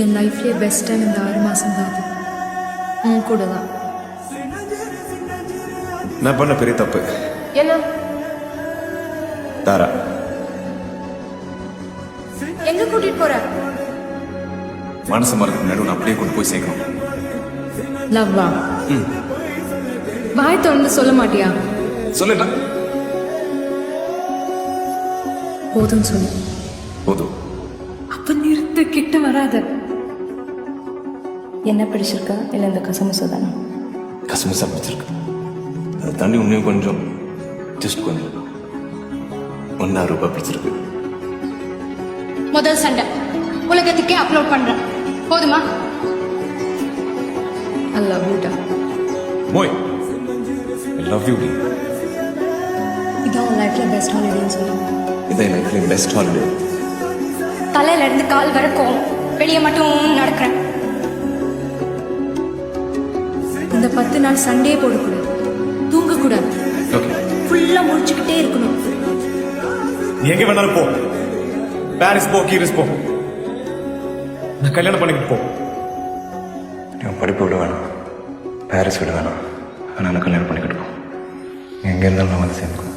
என் லைஃப்லேயே best time இந்த 6 மாதம் தான். அது உன் கூட தான். நான் பண்ண பெரிய தப்பு. என்ன தாரா எங்க கூட்டிட்டு போற? மனசு மரத்துக்கு நடுவு அப்படியே கொண்டு போய் சேர்க்கணும். லவ்வா? வாய் திறந்து சொல்ல மாட்டியா? சொல்லுடா. போதும் சொல்லு. போதும். அப்ப நிறுத்து, கிட்ட வராத. என்ன பிடிச்சிருக்கா இல்லை இந்த கசமுசா தானே? கசமுசா பிடிச்சிருக்கு. அதை தாண்டி இன்னும் கொஞ்சம், ஜஸ்ட் கொஞ்சம் 1,000 ரூபாய் பிடிச்சிருக்கு. முதல் சண்டை உலகத்துக்கே அப்லோட் பண்றேன், போதுமா? I love you டா. மோய், I love you டி. இதான் உன் லைஃப்ல பெஸ்ட் ஹாலிடேன்னு சொல்லுங்க. இதான் என் லைஃப்ல பெஸ்ட் ஹாலிடே. தலையில இருந்து கால் வரைக்கும் வெளியே மட்டும் நடக்கிறேன். இந்த 10 நாள் சண்டே போடக்கூடாது, தூங்கக்கூடாது, ஓகே? ஃபுல்லா முடிச்சுக்கிட்டே இருக்கணும். நீ எங்க வேணாலும் போ, பாரிஸ் போ, கீரிஸ் போ, நான் கல்யாணம் பண்ணிக்கிட்டு போ. நீ படிப்பு விட வேணாம், பாரிஸ் விட வேணாம், ஆனால் நான் கல்யாணம் பண்ணிக்கிட்டு போ. எங்க இருந்தாலும் நான் வந்து சேர்ந்து